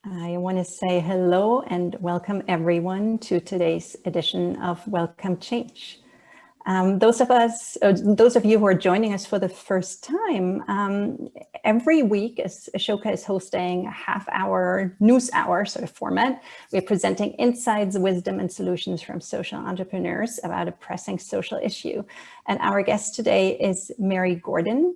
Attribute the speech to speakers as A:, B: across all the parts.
A: I want to say hello and welcome everyone to today's edition of Welcome Change. Those of you who are joining us for the first time, every week Ashoka is hosting a half-hour news hour sort of format. We're presenting insights, wisdom, and solutions from social entrepreneurs about a pressing social issue. And our guest today is Mary Gordon.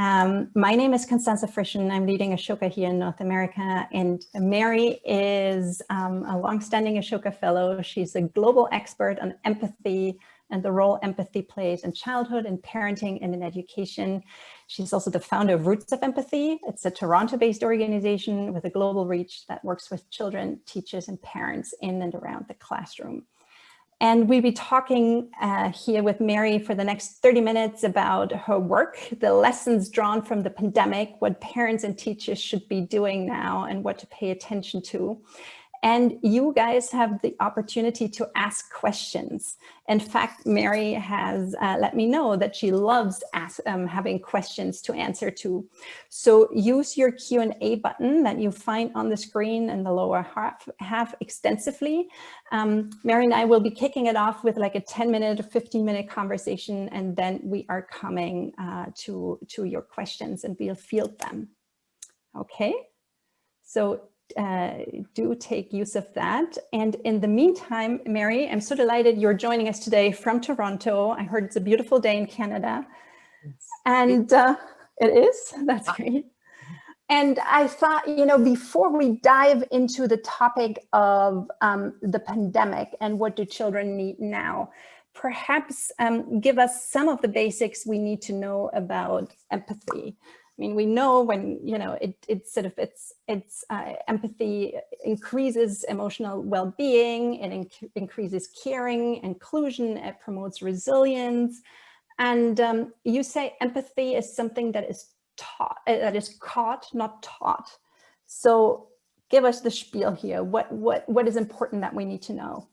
A: My name is Constanza Frischen. I'm leading Ashoka here in North America, and Mary is a longstanding Ashoka fellow. She's a global expert on empathy and the role empathy plays in childhood and parenting and in education. She's also the founder of Roots of Empathy. It's a Toronto-based organization with a global reach that works with children, teachers, and parents in and around the classroom. And we'll be talking here with Mary for the next 30 minutes about her work, the lessons drawn from the pandemic, what parents and teachers should be doing now and what to pay attention to. And you guys have the opportunity to ask questions. In fact, Mary has let me know that she loves having questions to answer to. So use your Q&A button that you find on the screen in the lower half extensively. Mary and I will be kicking it off with like a 10-minute or 15-minute conversation, and then we are coming to your questions and we'll field them. Okay, so do take use of that. And in the meantime, Mary, I'm so delighted you're joining us today from Toronto. I heard it's a beautiful day in Canada. Yes. And it is, that's great. And I thought, you know, before we dive into the topic of the pandemic and what do children need now, perhaps give us some of the basics we need to know about empathy. I mean, we know when, you know, empathy increases emotional well-being, it increases caring, inclusion, it promotes resilience. And you say empathy is something that is taught, that is caught, not taught. So give us the spiel here. What is important that we need to know?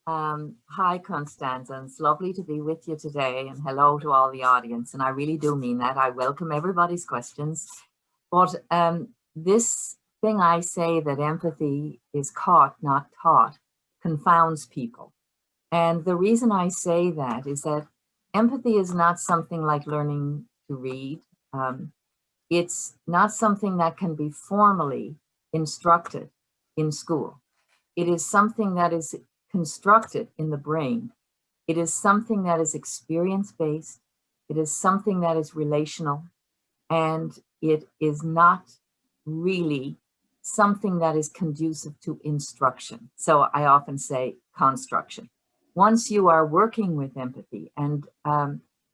B: Hi, Constanza. It's lovely to be with you today, and hello to all the audience. And I really do mean that. I welcome everybody's questions. But this thing I say that empathy is caught, not taught, confounds people. And the reason I say that is that empathy is not something like learning to read. It's not something that can be formally instructed in school. It is something that is constructed in the brain. It is something that is experience-based. It is something that is relational, and it is not really something that is conducive to instruction. So I often say construction. Once you are working with empathy, and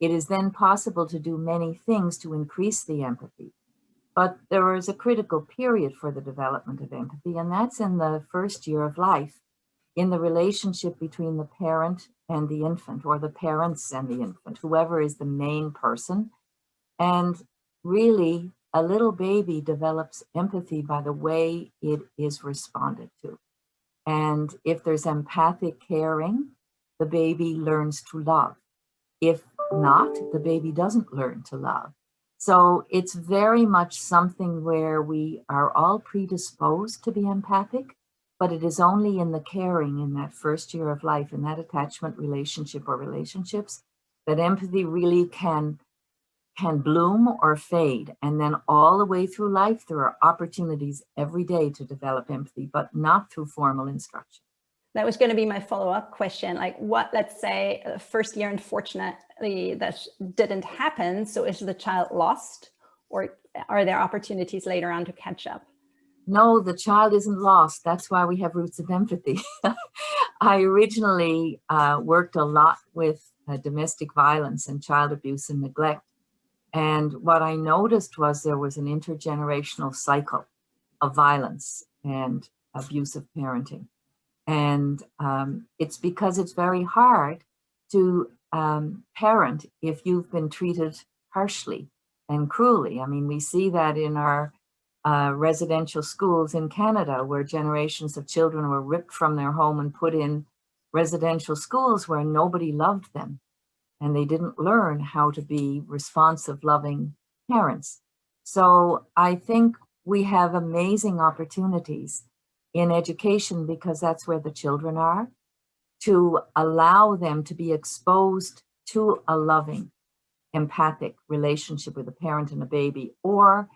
B: it is then possible to do many things to increase the empathy. But there is a critical period for the development of empathy, and that's in the first year of life, in the relationship between the parent and the infant, or the parents and the infant, whoever is the main person. And really, a little baby develops empathy by the way it is responded to. And if there's empathic caring, the baby learns to love. If not, the baby doesn't learn to love. So it's very much something where we are all predisposed to be empathic, but it is only in the caring in that first year of life, in that attachment relationship or relationships, that empathy really can bloom or fade. And then all the way through life, there are opportunities every day to develop empathy, but not through formal instruction.
A: That was going to be my follow-up question. Like let's say first year, unfortunately, that didn't happen. So is the child lost, or are there opportunities later on to catch up?
B: No, the child isn't lost. That's why we have Roots of Empathy. I originally worked a lot with domestic violence and child abuse and neglect. And what I noticed was there was an intergenerational cycle of violence and abusive parenting. And it's because it's very hard to parent if you've been treated harshly and cruelly. I mean, we see that in our residential schools in Canada, where generations of children were ripped from their home and put in residential schools where nobody loved them, and they didn't learn how to be responsive, loving parents. So I think we have amazing opportunities in education, because that's where the children are, to allow them to be exposed to a loving, empathic relationship with a parent and a baby, or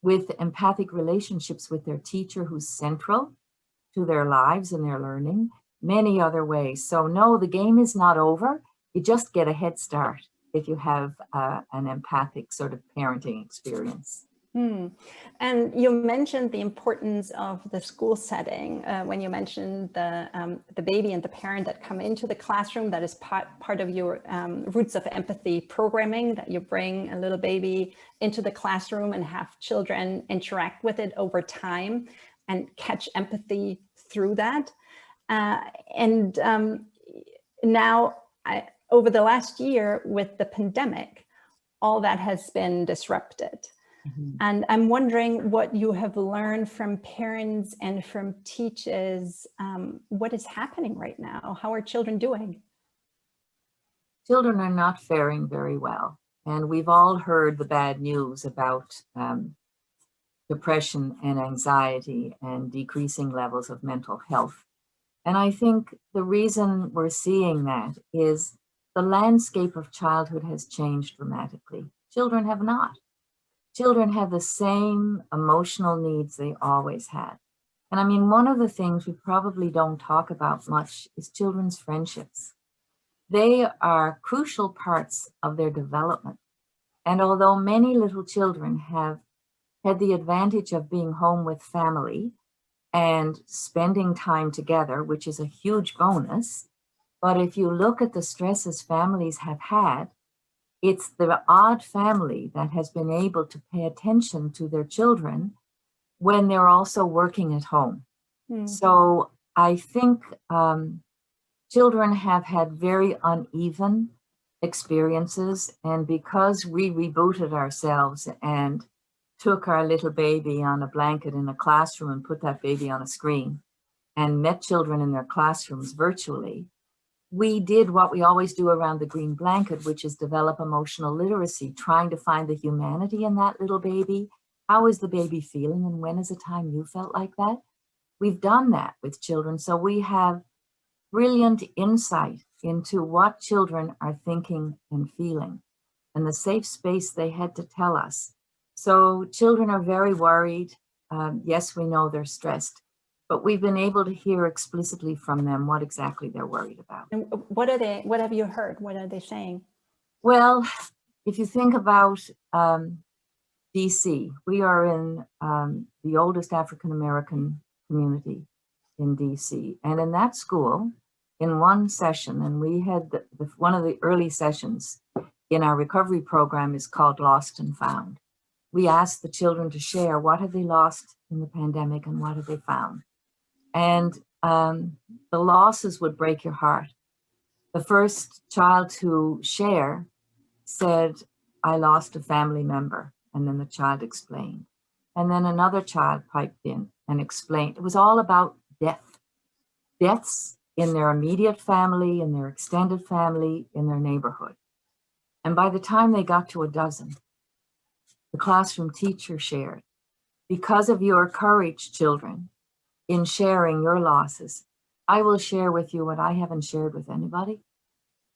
B: with empathic relationships with their teacher who's central to their lives and their learning, many other ways. So no, the game is not over. You just get a head start if you have an empathic sort of parenting experience.
A: And you mentioned the importance of the school setting when you mentioned the baby and the parent that come into the classroom. That is part of your Roots of Empathy programming, that you bring a little baby into the classroom and have children interact with it over time and catch empathy through that. Now, over the last year with the pandemic, all that has been disrupted. And I'm wondering what you have learned from parents and from teachers. What is happening right now? How are children doing?
B: Children are not faring very well. And we've all heard the bad news about depression and anxiety and decreasing levels of mental health. And I think the reason we're seeing that is the landscape of childhood has changed dramatically. Children have not. Children have the same emotional needs they always had. And I mean, one of the things we probably don't talk about much is children's friendships. They are crucial parts of their development. And although many little children have had the advantage of being home with family and spending time together, which is a huge bonus, but if you look at the stresses families have had, it's the odd family that has been able to pay attention to their children when they're also working at home. So I think children have had very uneven experiences. And because we rebooted ourselves and took our little baby on a blanket in a classroom and put that baby on a screen and met children in their classrooms virtually, we did what we always do around the green blanket, which is develop emotional literacy, trying to find the humanity in that little baby. How is the baby feeling? And when is a time you felt like that? We've done that with children. So we have brilliant insight into what children are thinking and feeling and the safe space they had to tell us. So children are very worried. Yes, we know they're stressed, but we've been able to hear explicitly from them what exactly they're worried about.
A: And what have you heard? What are they saying?
B: Well, if you think about DC, we are in the oldest African-American community in DC. And in that school, in one session, and we had one of the early sessions in our recovery program is called Lost and Found. We asked the children to share what have they lost in the pandemic and what have they found. And the losses would break your heart. The first child to share said, I lost a family member. And then the child explained. And then another child piped in and explained. It was all about death. Deaths in their immediate family, in their extended family, in their neighborhood. And by the time they got to a dozen, the classroom teacher shared, because of your courage, children, in sharing your losses, I will share with you what I haven't shared with anybody.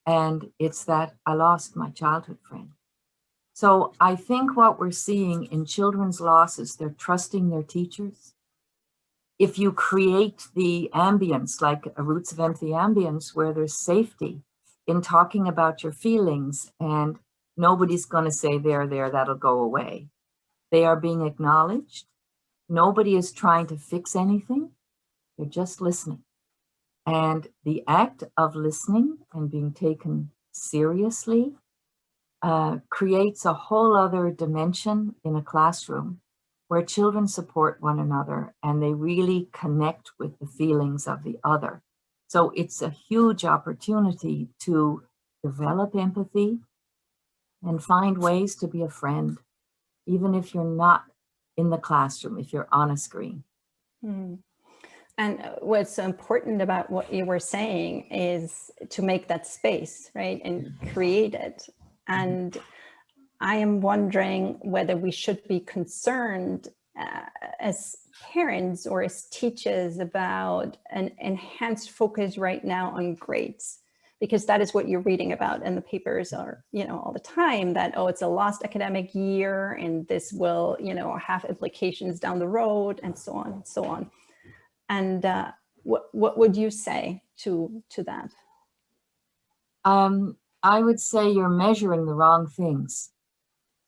B: And it's that I lost my childhood friend. So I think what we're seeing in children's losses, they're trusting their teachers. If you create the ambience, like a Roots of Empathy ambience, where there's safety in talking about your feelings and nobody's going to say, there, that'll go away. They are being acknowledged. Nobody is trying to fix anything. They're just listening. And the act of listening and being taken seriously creates a whole other dimension in a classroom where children support one another and they really connect with the feelings of the other. So it's a huge opportunity to develop empathy and find ways to be a friend, even if you're not in the classroom, if you're on a screen.
A: And what's so important about what you were saying is to make that space, right, and create it. And I am wondering whether we should be concerned as parents or as teachers about an enhanced focus right now on grades? Because that is what you're reading about in the papers, are, you know, all the time, that, oh, it's a lost academic year and this will, you know, have implications down the road, and so on and so on. And what would you say to that?
B: I would say you're measuring the wrong things.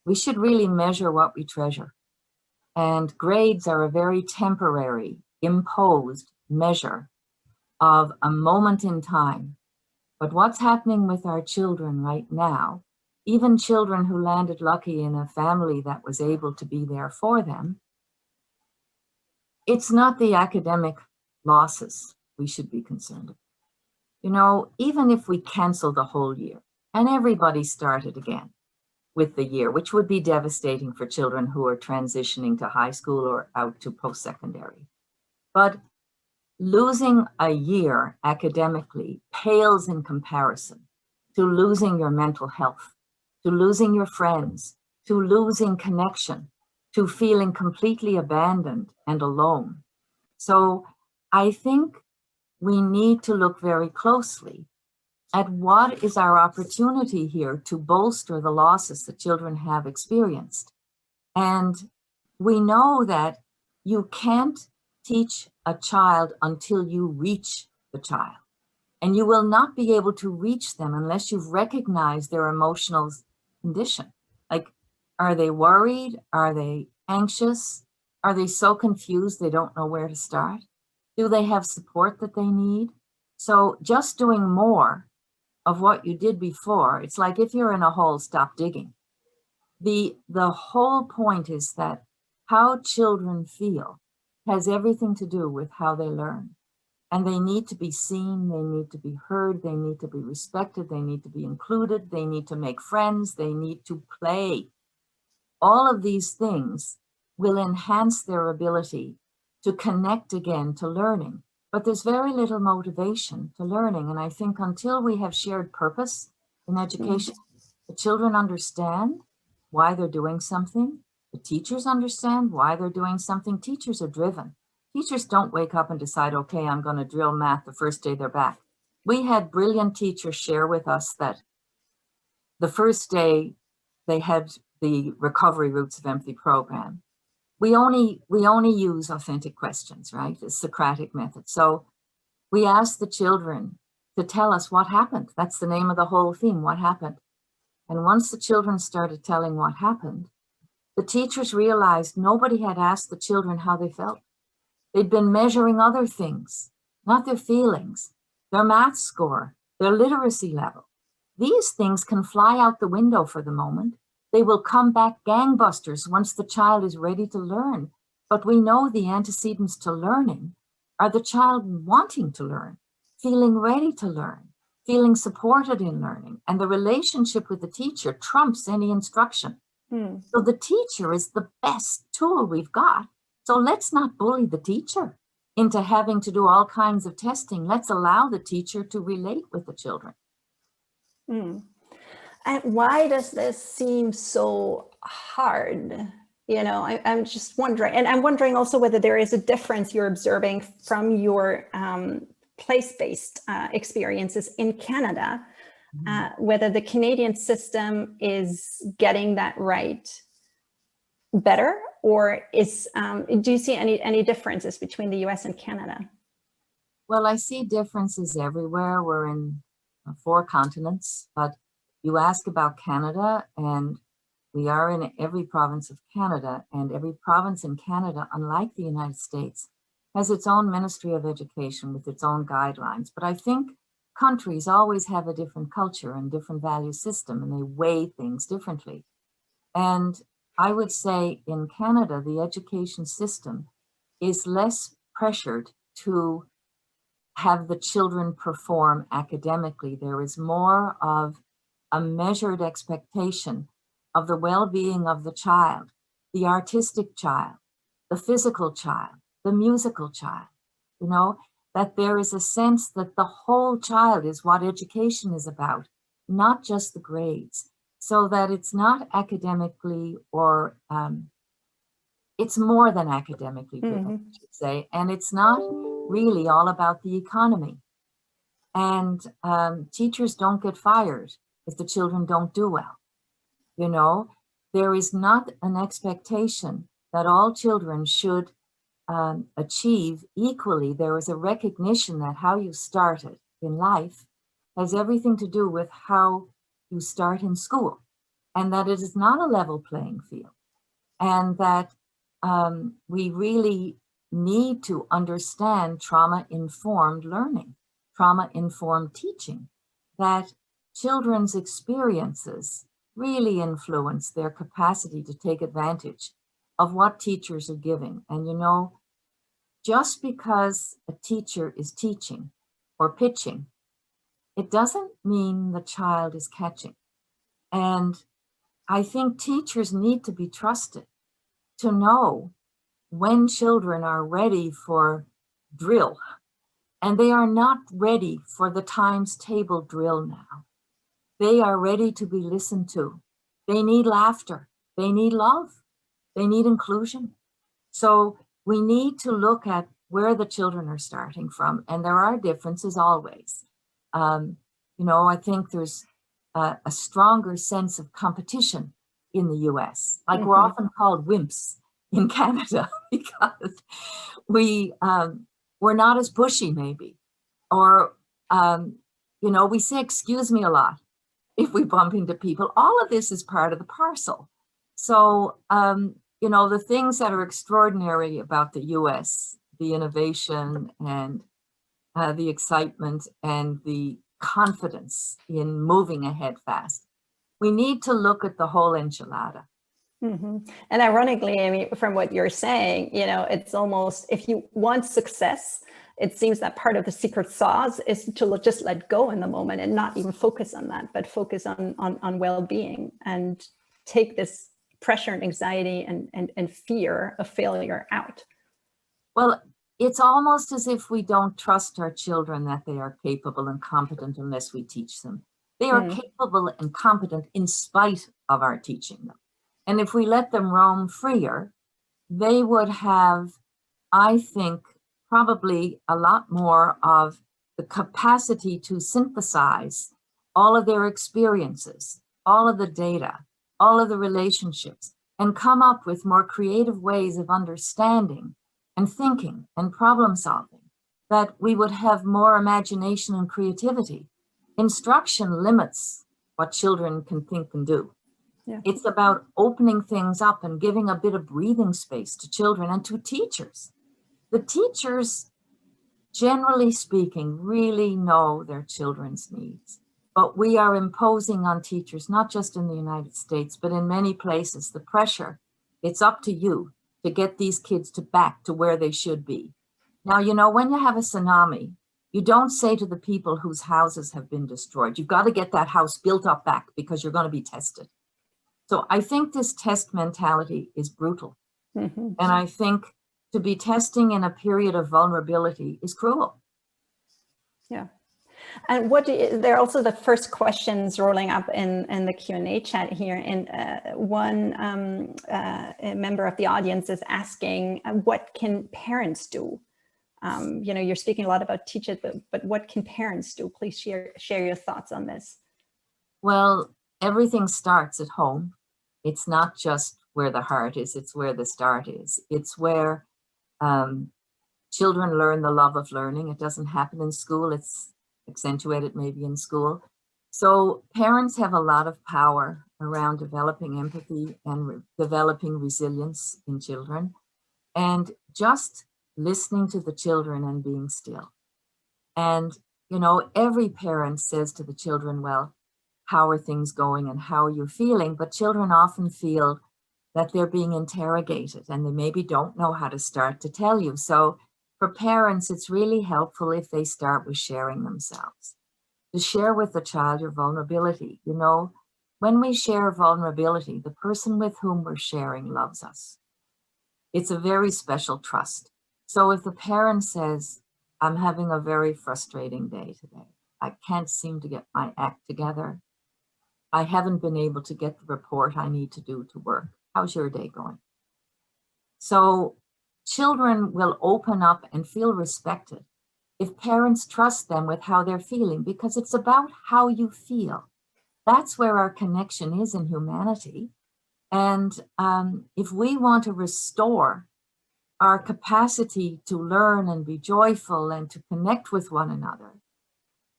B: We should really measure what we treasure. And grades are a very temporary, imposed measure of a moment in time. But what's happening with our children right now, even children who landed lucky in a family that was able to be there for them, it's not the academic losses we should be concerned about. You know, even if we cancel the whole year and everybody started again with the year, which would be devastating for children who are transitioning to high school or out to post-secondary. But losing a year academically pales in comparison to losing your mental health, to losing your friends, to losing connection, to feeling completely abandoned and alone. So I think we need to look very closely at what is our opportunity here to bolster the losses that children have experienced. And we know that you can't teach a child until you reach the child. And you will not be able to reach them unless you've recognized their emotional condition. Like, are they worried? Are they anxious? Are they so confused they don't know where to start? Do they have support that they need? So just doing more of what you did before, it's like if you're in a hole, stop digging. The whole point is that how children feel has everything to do with how they learn. And they need to be seen, they need to be heard, they need to be respected, they need to be included, they need to make friends, they need to play. All of these things will enhance their ability to connect again to learning. But there's very little motivation to learning. And I think until we have shared purpose in education, the children understand why they're doing something. The teachers understand why they're doing something. Teachers are driven. Teachers don't wake up and decide, okay, I'm going to drill math the first day they're back. We had brilliant teachers share with us that the first day they had the recovery roots of empathy program. We only use authentic questions, right? The Socratic method. So we asked the children to tell us what happened. That's the name of the whole theme, what happened. And once the children started telling what happened, the teachers realized nobody had asked the children how they felt. They'd been measuring other things, not their feelings, their math score, their literacy level. These things can fly out the window for the moment. They will come back gangbusters once the child is ready to learn. But we know the antecedents to learning are the child wanting to learn, feeling ready to learn, feeling supported in learning. And the relationship with the teacher trumps any instruction. So the teacher is the best tool we've got. So let's not bully the teacher into having to do all kinds of testing. Let's allow the teacher to relate with the children.
A: And why does this seem so hard? You know, I'm just wondering, and I'm wondering also whether there is a difference you're observing from your place-based experiences in Canada, whether the Canadian system is getting that right better, or is do you see any differences between the US and Canada?
B: Well, I see differences everywhere. We're in 4 continents, but you ask about Canada, and we are in every province of Canada, and every province in Canada, unlike the United States, has its own Ministry of Education with its own guidelines. But I think countries always have a different culture and different value system, and they weigh things differently. And I would say in Canada, the education system is less pressured to have the children perform academically. There is more of a measured expectation of the well-being of the child, the artistic child, the physical child, the musical child, you know, that there is a sense that the whole child is what education is about, not just the grades, so that it's not academically or It's more than academically driven, I should say, and it's not really all about the economy. And teachers don't get fired if the children don't do well. You know, there is not an expectation that all children should achieve equally. There is a recognition that how you started in life has everything to do with how you start in school, and that it is not a level playing field, and that we really need to understand trauma-informed learning, trauma-informed teaching, that children's experiences really influence their capacity to take advantage of what teachers are giving. And you know, just because a teacher is teaching or pitching, it doesn't mean the child is catching. And I think teachers need to be trusted to know when children are ready for drill, and they are not ready for the times table drill now. They are ready to be listened to. They need laughter. They need love. They need inclusion. So we need to look at where the children are starting from, and there are differences always. You know, I think there's a stronger sense of competition in the US. Like we're often called wimps in Canada because we're not as pushy maybe, or you know, we say excuse me a lot if we bump into people. All of this is part of the parcel. So you know, the things that are extraordinary about the US, the innovation and the excitement and the confidence in moving ahead fast, we need to look at the whole enchilada.
A: And ironically, I mean, from what you're saying, you know, it's almost, if you want success, it seems that part of the secret sauce is to just let go in the moment and not even focus on that, but focus on well-being and take this pressure and anxiety and fear of failure out.
B: Well, it's almost as if we don't trust our children that they are capable and competent unless we teach them. They are capable and competent in spite of our teaching them. And if we let them roam freer, they would have, I think, probably a lot more of the capacity to synthesize all of their experiences, all of the data, all of the relationships, and come up with more creative ways of understanding and thinking and problem solving, that we would have more imagination and creativity. Instruction limits what children can think and do.
A: Yeah.
B: It's about opening things up and giving a bit of breathing space to children and to teachers. The teachers, generally speaking, really know their children's needs. But we are imposing on teachers, not just in the United States, but in many places, the pressure. It's up to you to get these kids back to where they should be. Now, you know, when you have a tsunami, you don't say to the people whose houses have been destroyed, you've got to get that house built up back because you're going to be tested. So I think this test mentality is brutal. And I think to be testing in a period of vulnerability is cruel.
A: Yeah. And there are also the first questions rolling up in the Q&A chat here. And one a member of the audience is asking, what can parents do? You know, you're speaking a lot about teach it, but what can parents do? Please share your thoughts on this.
B: Well, everything starts at home. It's not just where the heart is, it's where the start is. It's where children learn the love of learning. It doesn't happen in school, it's accentuated maybe in school. So parents have a lot of power around developing empathy and developing resilience in children, and just listening to the children and being still. And, you know, every parent says to the children, well, how are things going and how are you feeling? But children often feel that they're being interrogated and they maybe don't know how to start to tell you. So for parents, it's really helpful if they start with sharing themselves, to share with the child your vulnerability. You know, when we share vulnerability, the person with whom we're sharing loves us. It's a very special trust. So if the parent says, I'm having a very frustrating day today, I can't seem to get my act together, I haven't been able to get the report I need to do to work, how's your day going? So children will open up and feel respected if parents trust them with how they're feeling, because it's about how you feel. That's where our connection is in humanity. And if we want to restore our capacity to learn and be joyful and to connect with one another,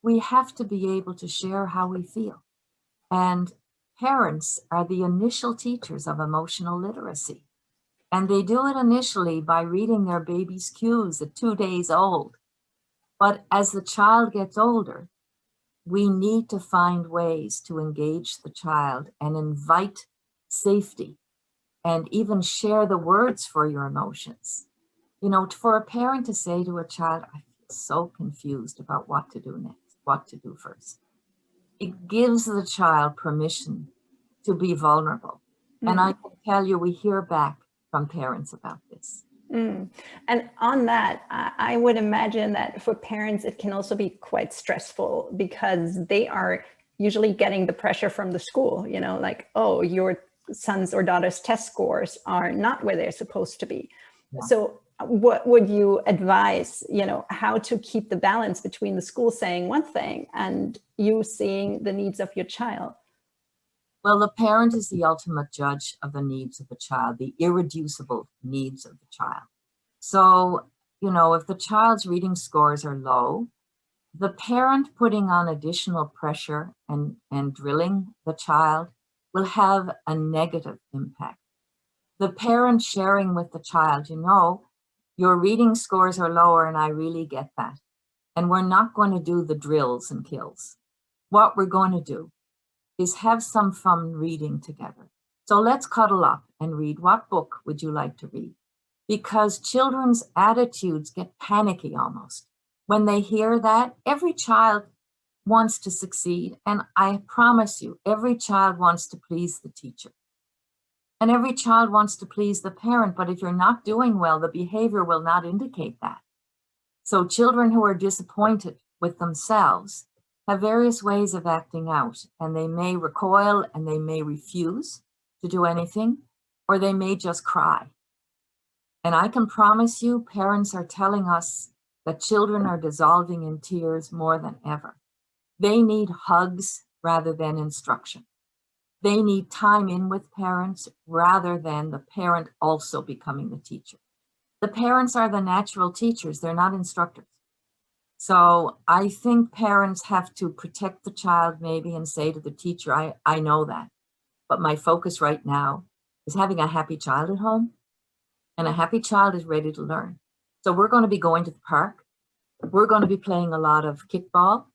B: we have to be able to share how we feel. And parents are the initial teachers of emotional literacy. And they do it initially by reading their baby's cues at 2 days old. But as the child gets older, we need to find ways to engage the child and invite safety and even share the words for your emotions. You know, for a parent to say to a child, I feel so confused about what to do next, what to do first. It gives the child permission to be vulnerable. And I can tell you, we hear back from parents about this.
A: And on that, I would imagine that for parents, it can also be quite stressful because they are usually getting the pressure from the school, you know, like, oh, your son's or daughter's test scores are not where they're supposed to be. Yeah. So what would you advise, you know, how to keep the balance between the school saying one thing and you seeing the needs of your child?
B: Well, the parent is the ultimate judge of the needs of the child, the irreducible needs of the child. So, you know, if the child's reading scores are low, the parent putting on additional pressure and drilling the child will have a negative impact. The parent sharing with the child, you know, your reading scores are lower and I really get that. And we're not going to do the drills and kills. What we're going to do is have some fun reading together. So let's cuddle up and read. What book would you like to read? Because children's attitudes get panicky almost. When they hear that, every child wants to succeed. And I promise you, every child wants to please the teacher. And every child wants to please the parent. But if you're not doing well, the behavior will not indicate that. So children who are disappointed with themselves have various ways of acting out, and they may recoil and they may refuse to do anything, or they may just cry. And I can promise you, parents are telling us that children are dissolving in tears more than ever. They need hugs rather than instruction. They need time in with parents rather than the parent also becoming the teacher. The parents are the natural teachers, they're not instructors. So I think parents have to protect the child maybe and say to the teacher, I know that, but my focus right now is having a happy child at home, and a happy child is ready to learn. So we're going to be going to the park. We're going to be playing a lot of kickball.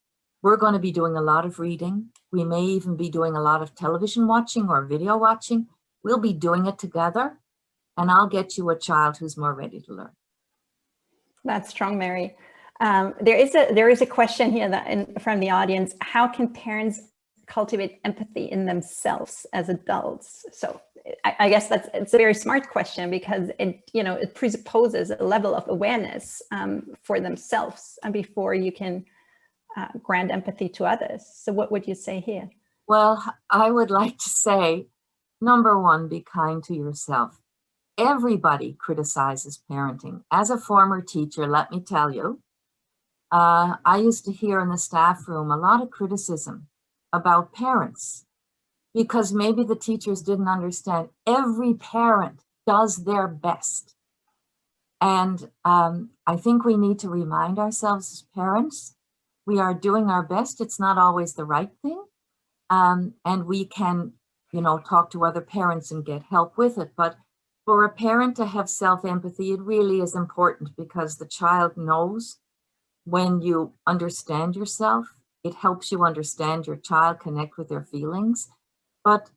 B: We're going to be doing a lot of reading. We may even be doing a lot of television watching or video watching. We'll be doing it together, and I'll get you a child who's more ready to learn.
A: That's strong, Mary. There is a question here from the audience. How can parents cultivate empathy in themselves as adults? So I guess it's a very smart question because it presupposes a level of awareness for themselves and before you can grant empathy to others. So what would you say here?
B: Well, I would like to say, number one, be kind to yourself. Everybody criticizes parenting. As a former teacher, let me tell you, I used to hear in the staff room a lot of criticism about parents because maybe the teachers didn't understand. Every parent does their best. And I think we need to remind ourselves as parents, we are doing our best. It's not always the right thing. And we can, talk to other parents and get help with it. But for a parent to have self-empathy, it really is important because the child knows when you understand yourself, it helps you understand your child, connect with their feelings. But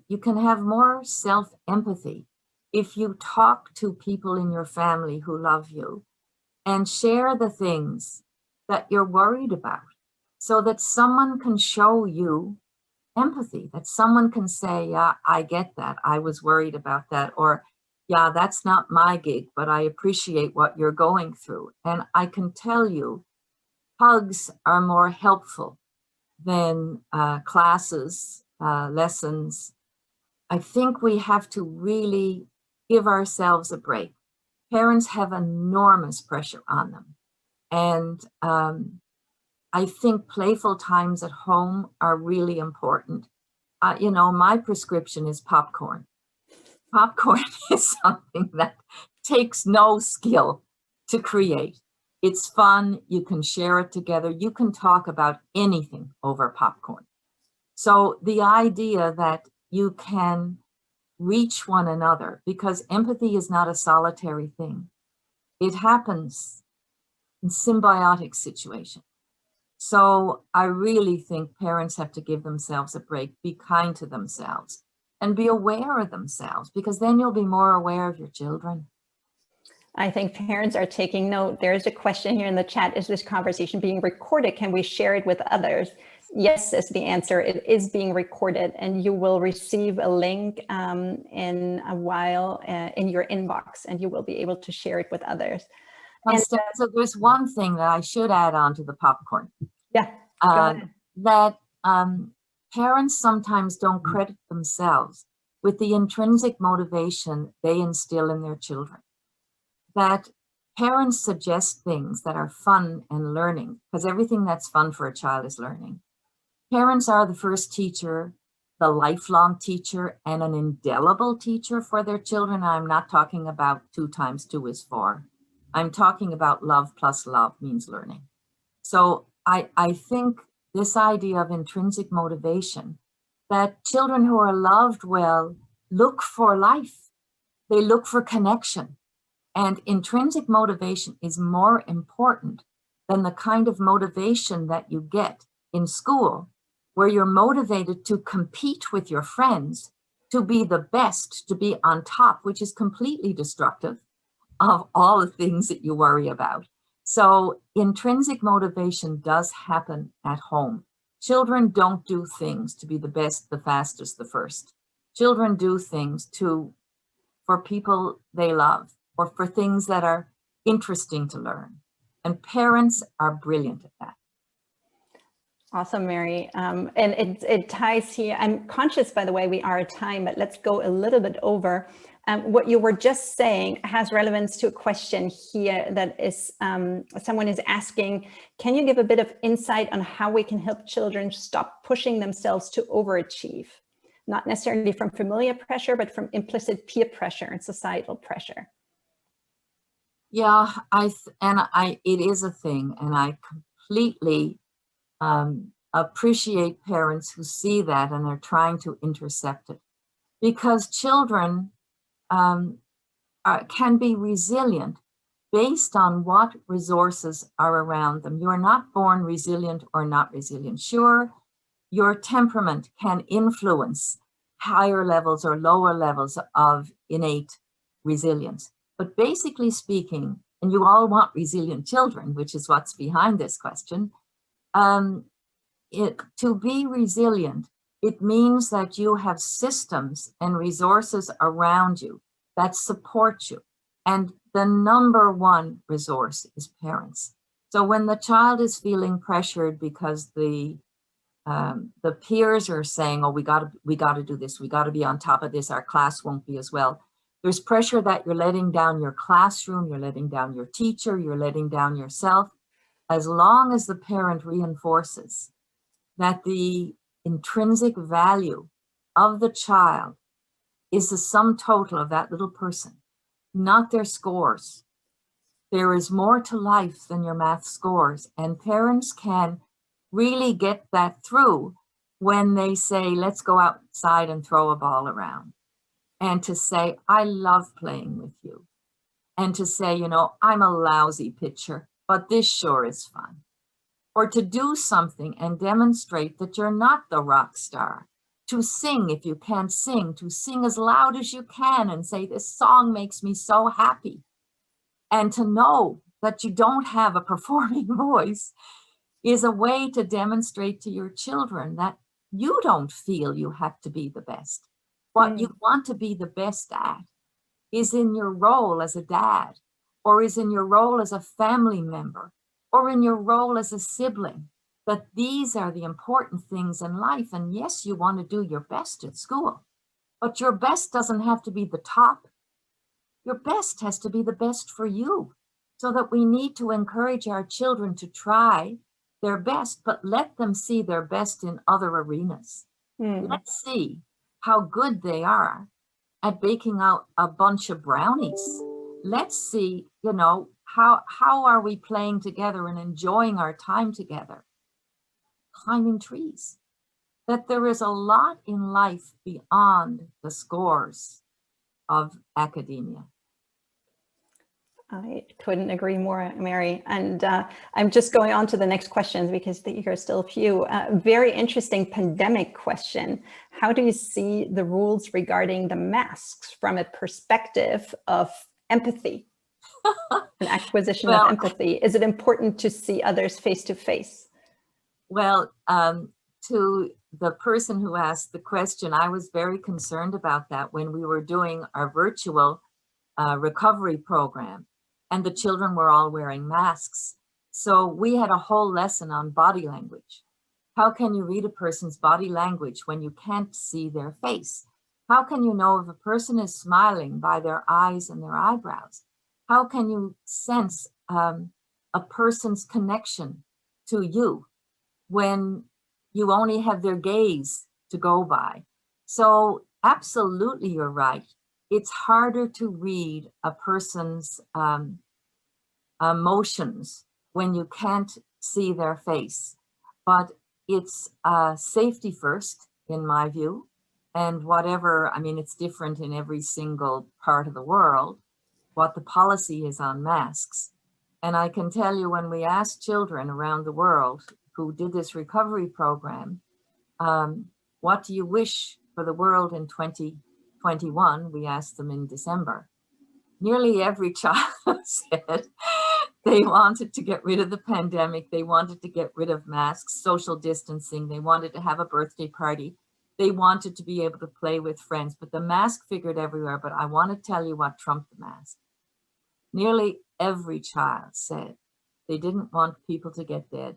B: you can have more self-empathy if you talk to people in your family who love you and share the things that you're worried about so that someone can show you empathy, that someone can say, yeah, I get that. I was worried about that. Or, yeah, that's not my gig, but I appreciate what you're going through. And I can tell you, hugs are more helpful than classes, lessons. I think we have to really give ourselves a break. Parents have enormous pressure on them. And I think playful times at home are really important. You know, my prescription is popcorn. Popcorn is something that takes no skill to create. It's fun. You can share it together. You can talk about anything over popcorn. So the idea that you can reach one another, because empathy is not a solitary thing. It happens in symbiotic situations. So I really think parents have to give themselves a break, be kind to themselves, and be aware of themselves, because then you'll be more aware of your children.
A: I think parents are taking note. There's a question here in the chat. Is this conversation being recorded? Can we share it with others? Yes is the answer. It is being recorded, and you will receive a link in a while in your inbox, and you will be able to share it with others.
B: So there's one thing that I should add on to the popcorn.
A: Yeah, go ahead.
B: That parents sometimes don't credit themselves with the intrinsic motivation they instill in their children. That parents suggest things that are fun and learning, because everything that's fun for a child is learning. Parents are the first teacher, the lifelong teacher, and an indelible teacher for their children. I'm not talking about 2 times 2 is 4. I'm talking about love plus love means learning. So I think this idea of intrinsic motivation, that children who are loved well look for life, they look for connection. And intrinsic motivation is more important than the kind of motivation that you get in school, where you're motivated to compete with your friends, to be the best, to be on top, which is completely destructive of all the things that you worry about. So intrinsic motivation does happen at home. Children don't do things to be the best, the fastest, the first. Children do things for people they love, or for things that are interesting to learn. And parents are brilliant at that.
A: Awesome, Mary. And it ties here. I'm conscious, by the way, we are at time, but let's go a little bit over. What you were just saying has relevance to a question here that is, someone is asking, can you give a bit of insight on how we can help children stop pushing themselves to overachieve? Not necessarily from familiar pressure, but from implicit peer pressure and societal pressure.
B: Yeah, it is a thing, and I completely appreciate parents who see that and they're trying to intercept it, because children can be resilient based on what resources are around them. You are not born resilient or not resilient. Sure, your temperament can influence higher levels or lower levels of innate resilience. But basically speaking, and you all want resilient children, which is what's behind this question, to be resilient, it means that you have systems and resources around you that support you. And the number one resource is parents. So when the child is feeling pressured because the peers are saying, oh, we got to do this, we got to be on top of this, our class won't be as well. There's pressure that you're letting down your classroom, you're letting down your teacher, you're letting down yourself. As long as the parent reinforces that the intrinsic value of the child is the sum total of that little person, not their scores. There is more to life than your math scores, and parents can really get that through when they say, let's go outside and throw a ball around. And to say, I love playing with you. And to say, you know, I'm a lousy pitcher, but this sure is fun. Or to do something and demonstrate that you're not the rock star. To sing if you can't sing, to sing as loud as you can and say, this song makes me so happy. And to know that you don't have a performing voice is a way to demonstrate to your children that you don't feel you have to be the best. What you want to be the best at is in your role as a dad, or is in your role as a family member, or in your role as a sibling, that these are the important things in life. And yes, you want to do your best at school, but your best doesn't have to be the top. Your best has to be the best for you, so that we need to encourage our children to try their best, but let them see their best in other arenas. Let's see how good they are at baking out a bunch of brownies. Let's see, you know, how are we playing together and enjoying our time together? Climbing trees. That there is a lot in life beyond the scores of academia.
A: I couldn't agree more, Mary. And I'm just going on to the next questions because there are still a few. Very interesting pandemic question. How do you see the rules regarding the masks from a perspective of empathy, an acquisition of empathy? Is it important to see others face to face?
B: Well, to the person who asked the question, I was very concerned about that when we were doing our virtual recovery program, and the children were all wearing masks. So we had a whole lesson on body language. How can you read a person's body language when you can't see their face? How can you know if a person is smiling by their eyes and their eyebrows? How can you sense a person's connection to you when you only have their gaze to go by? So absolutely, you're right. It's harder to read a person's emotions when you can't see their face. But it's safety first, in my view. And whatever, I mean, it's different in every single part of the world, what the policy is on masks. And I can tell you, when we asked children around the world who did this recovery program, what do you wish for the world in 2021? We asked them in December. Nearly every child said they wanted to get rid of the pandemic. They wanted to get rid of masks, social distancing. They wanted to have a birthday party. They wanted to be able to play with friends, but the mask figured everywhere. But I want to tell you what trumped the mask. Nearly every child said they didn't want people to get dead.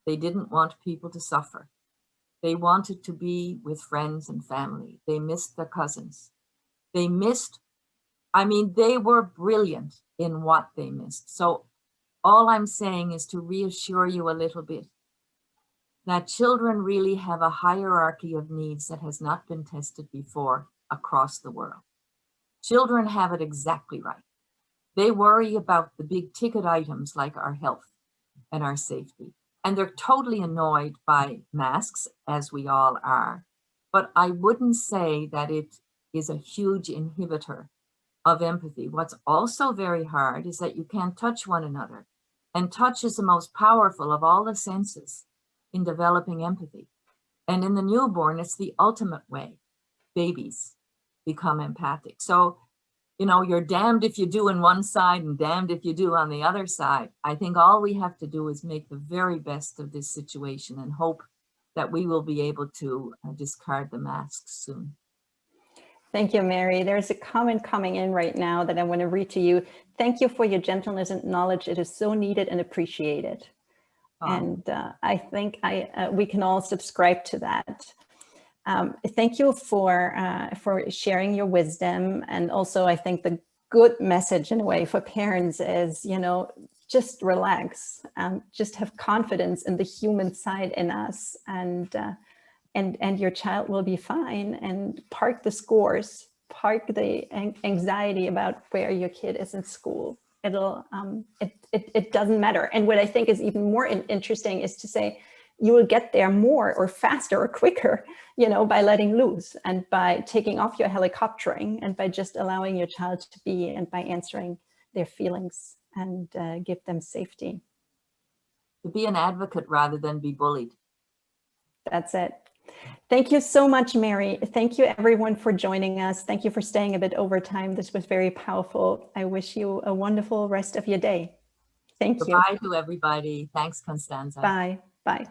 B: They didn't want people to suffer. They wanted to be with friends and family. They missed their cousins. They missed, I mean, they were brilliant in what they missed. So all I'm saying is to reassure you a little bit that children really have a hierarchy of needs that has not been tested before across the world. Children have it exactly right. They worry about the big ticket items like our health and our safety. And they're totally annoyed by masks, as we all are. But I wouldn't say that it is a huge inhibitor of empathy. What's also very hard is that you can't touch one another. And touch is the most powerful of all the senses in developing empathy. And in the newborn, it's the ultimate way babies become empathic. So, you know, you're damned if you do on one side and damned if you do on the other side. I think all we have to do is make the very best of this situation and hope that we will be able to discard the masks soon.
A: Thank you, Mary. There's a comment coming in right now that I want to read to you. Thank you for your gentleness and knowledge. It is so needed and appreciated. And I think we can all subscribe to that. Thank you for sharing your wisdom. And also, I think the good message in a way for parents is, you know, just relax, just have confidence in the human side in us, and your child will be fine. And park the scores, park the anxiety about where your kid is in school. It doesn't matter. And what I think is even more interesting is to say, you will get there more or faster or quicker, you know, by letting loose and by taking off your helicoptering and by just allowing your child to be, and by answering their feelings and give them safety.
B: To be an advocate rather than be bullied.
A: That's it. Thank you so much, Mary. Thank you, everyone, for joining us. Thank you for staying a bit over time. This was very powerful. I wish you a wonderful rest of your day. Thank you.
B: Goodbye to everybody. Thanks, Constanza.
A: Bye. Bye.